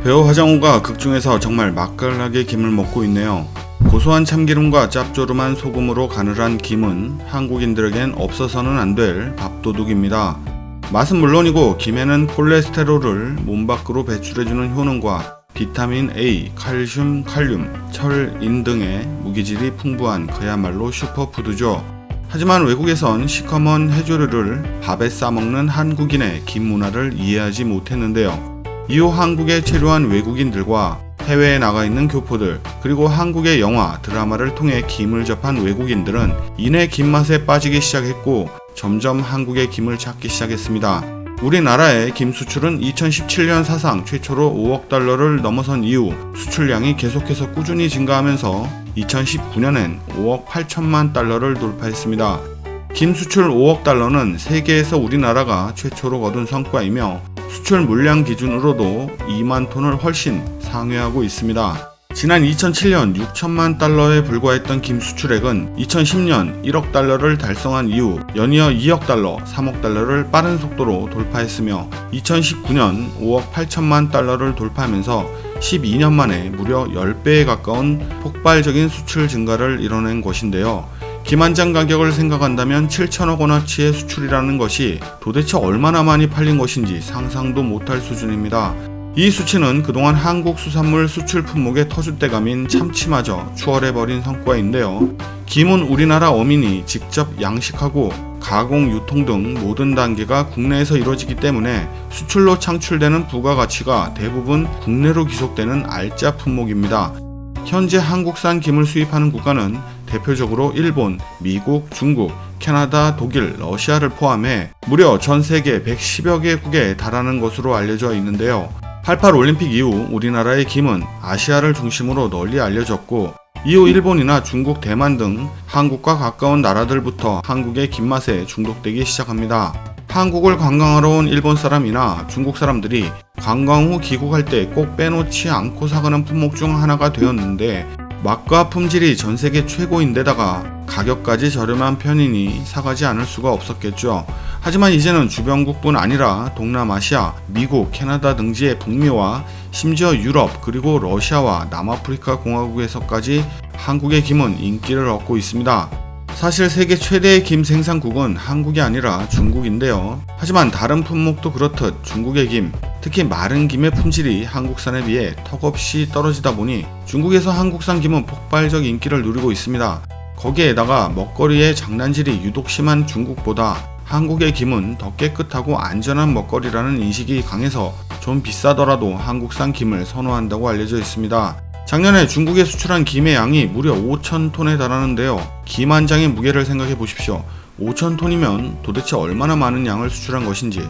배우 화장우가 극중에서 정말 맛깔나게 김을 먹고 있네요. 고소한 참기름과 짭조름한 소금으로 간을 한 김은 한국인들에겐 없어서는 안 될 밥도둑입니다. 맛은 물론이고 김에는 콜레스테롤을 몸 밖으로 배출해주는 효능과 비타민 A, 칼슘, 칼륨, 철, 인 등의 무기질이 풍부한 그야말로 슈퍼푸드죠. 하지만 외국에선 시커먼 해조류를 밥에 싸먹는 한국인의 김 문화를 이해하지 못했는데요. 이후 한국에 체류한 외국인들과 해외에 나가 있는 교포들, 그리고 한국의 영화, 드라마를 통해 김을 접한 외국인들은 이내 김맛에 빠지기 시작했고 점점 한국의 김을 찾기 시작했습니다. 우리나라의 김 수출은 2017년 사상 최초로 5억 달러를 넘어선 이후 수출량이 계속해서 꾸준히 증가하면서 2019년엔 5억 8천만 달러를 돌파했습니다. 김 수출 5억 달러는 세계에서 우리나라가 최초로 거둔 성과이며 수출 물량 기준으로도 2만 톤을 훨씬 상회하고 있습니다. 지난 2007년 6천만 달러에 불과했던 김 수출액은 2010년 1억 달러를 달성한 이후 연이어 2억 달러, 3억 달러를 빠른 속도로 돌파했으며 2019년 5억 8천만 달러를 돌파하면서 12년 만에 무려 10배에 가까운 폭발적인 수출 증가를 이뤄낸 것인데요. 김 한 장 가격을 생각한다면 7천억 원어치의 수출이라는 것이 도대체 얼마나 많이 팔린 것인지 상상도 못할 수준입니다. 이 수치는 그동안 한국 수산물 수출 품목의 터줏대감인 참치마저 추월해버린 성과인데요. 김은 우리나라 어민이 직접 양식하고 가공, 유통 등 모든 단계가 국내에서 이루어지기 때문에 수출로 창출되는 부가가치가 대부분 국내로 귀속되는 알짜 품목입니다. 현재 한국산 김을 수입하는 국가는 대표적으로 일본, 미국, 중국, 캐나다, 독일, 러시아를 포함해 무려 전 세계 110여 개국에 달하는 것으로 알려져 있는데요. 88 올림픽 이후 우리나라의 김은 아시아를 중심으로 널리 알려졌고 이후 일본이나 중국, 대만 등 한국과 가까운 나라들부터 한국의 김맛에 중독되기 시작합니다. 한국을 관광하러 온 일본 사람이나 중국 사람들이 관광 후 귀국할 때 꼭 빼놓지 않고 사가는 품목 중 하나가 되었는데 맛과 품질이 전 세계 최고인데다가 가격까지 저렴한 편이니 사가지 않을 수가 없었겠죠. 하지만 이제는 주변국뿐 아니라 동남아시아, 미국, 캐나다 등지의 북미와 심지어 유럽 그리고 러시아와 남아프리카 공화국에서까지 한국의 김은 인기를 얻고 있습니다. 사실 세계 최대의 김 생산국은 한국이 아니라 중국인데요. 하지만 다른 품목도 그렇듯 중국의 김, 특히 마른 김의 품질이 한국산에 비해 턱없이 떨어지다 보니 중국에서 한국산 김은 폭발적 인기를 누리고 있습니다. 거기에다가 먹거리의 장난질이 유독 심한 중국보다 한국의 김은 더 깨끗하고 안전한 먹거리라는 인식이 강해서 좀 비싸더라도 한국산 김을 선호한다고 알려져 있습니다. 작년에 중국에 수출한 김의 양이 무려 5,000톤에 달하는데요. 김 한 장의 무게를 생각해 보십시오. 5,000톤이면 도대체 얼마나 많은 양을 수출한 것인지.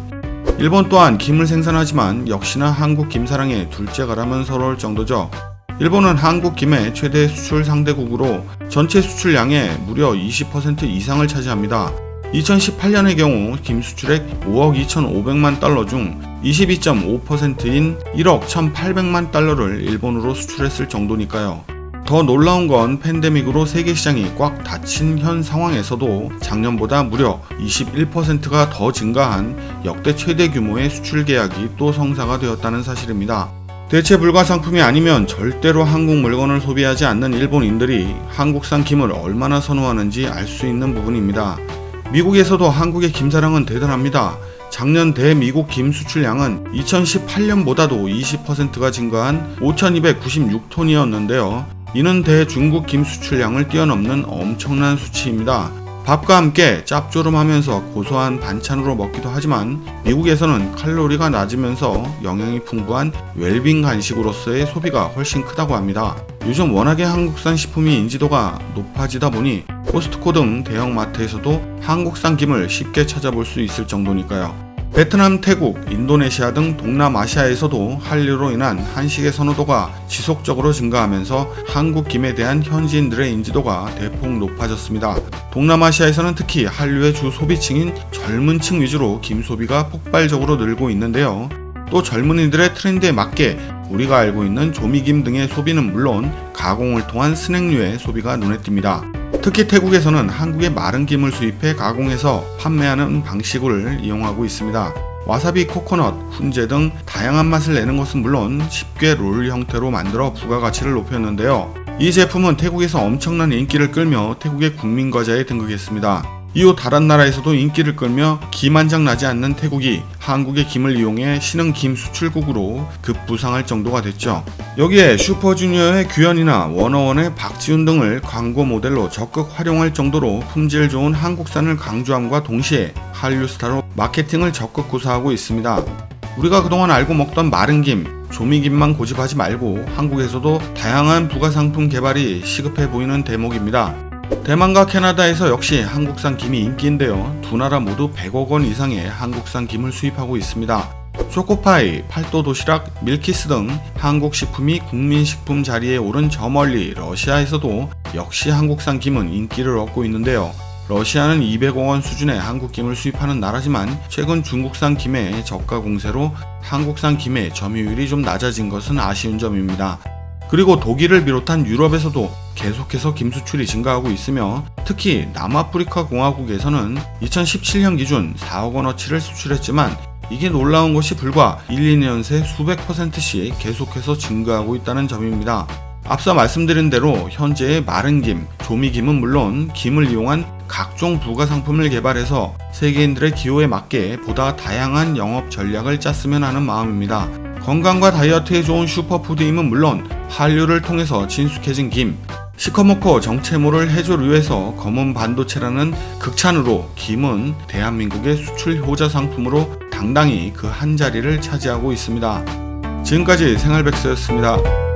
일본 또한 김을 생산하지만 역시나 한국 김사랑의 둘째가라면 서러울 정도죠. 일본은 한국 김의 최대 수출 상대국으로 전체 수출량의 무려 20% 이상을 차지합니다. 2018년의 경우 김 수출액 5억 2,500만 달러 중 22.5%인 1억 1,800만 달러를 일본으로 수출했을 정도니까요. 더 놀라운 건 팬데믹으로 세계 시장이 꽉 닫힌 현 상황에서도 작년보다 무려 21%가 더 증가한 역대 최대 규모의 수출 계약이 또 성사가 되었다는 사실입니다. 대체 불가상품이 아니면 절대로 한국 물건을 소비하지 않는 일본인들이 한국산 김을 얼마나 선호하는지 알 수 있는 부분입니다. 미국에서도 한국의 김사랑은 대단합니다. 작년 대미국 김 수출량은 2018년보다도 20%가 증가한 5,296톤이었는데요. 이는 대중국 김 수출량을 뛰어넘는 엄청난 수치입니다. 밥과 함께 짭조름하면서 고소한 반찬으로 먹기도 하지만 미국에서는 칼로리가 낮으면서 영양이 풍부한 웰빙 간식으로서의 소비가 훨씬 크다고 합니다. 요즘 워낙에 한국산 식품이 인지도가 높아지다 보니 코스트코 등 대형마트에서도 한국산 김을 쉽게 찾아볼 수 있을 정도니까요. 베트남, 태국, 인도네시아 등 동남아시아에서도 한류로 인한 한식의 선호도가 지속적으로 증가하면서 한국 김에 대한 현지인들의 인지도가 대폭 높아졌습니다. 동남아시아에서는 특히 한류의 주 소비층인 젊은 층 위주로 김 소비가 폭발적으로 늘고 있는데요. 또 젊은이들의 트렌드에 맞게 우리가 알고 있는 조미김 등의 소비는 물론 가공을 통한 스낵류의 소비가 눈에 띕니다. 특히 태국에서는 한국의 마른 김을 수입해 가공해서 판매하는 방식을 이용하고 있습니다. 와사비, 코코넛, 훈제 등 다양한 맛을 내는 것은 물론 쉽게 롤 형태로 만들어 부가가치를 높였는데요. 이 제품은 태국에서 엄청난 인기를 끌며 태국의 국민과자에 등극했습니다. 이후 다른 나라에서도 인기를 끌며 김 한 장 나지 않는 태국이 한국의 김을 이용해 신흥 김 수출국으로 급부상할 정도가 됐죠. 여기에 슈퍼주니어의 규현이나 워너원의 박지훈 등을 광고 모델로 적극 활용할 정도로 품질 좋은 한국산을 강조함과 동시에 한류 스타로 마케팅을 적극 구사하고 있습니다. 우리가 그동안 알고 먹던 마른 김, 조미김만 고집하지 말고 한국에서도 다양한 부가상품 개발이 시급해 보이는 대목입니다. 대만과 캐나다에서 역시 한국산 김이 인기인데요. 두 나라 모두 100억 원 이상의 한국산 김을 수입하고 있습니다. 초코파이, 팔도 도시락, 밀키스 등 한국 식품이 국민식품 자리에 오른 저 멀리 러시아에서도 역시 한국산 김은 인기를 얻고 있는데요. 러시아는 200억 원 수준의 한국 김을 수입하는 나라지만 최근 중국산 김의 저가 공세로 한국산 김의 점유율이 좀 낮아진 것은 아쉬운 점입니다. 그리고 독일을 비롯한 유럽에서도 계속해서 김 수출이 증가하고 있으며 특히 남아프리카 공화국에서는 2017년 기준 4억 원어치를 수출했지만 이게 놀라운 것이 불과 1, 2년 새 수백 %씩 계속해서 증가하고 있다는 점입니다. 앞서 말씀드린 대로 현재의 마른 김, 조미김은 물론 김을 이용한 각종 부가상품을 개발해서 세계인들의 기호에 맞게 보다 다양한 영업 전략을 짰으면 하는 마음입니다. 건강과 다이어트에 좋은 슈퍼푸드임은 물론 한류를 통해서 친숙해진 김, 시커멓고 정체모를 해조류에서 검은 반도체라는 극찬으로 김은 대한민국의 수출 효자 상품으로 당당히 그 한 자리를 차지하고 있습니다. 지금까지 생활백서였습니다.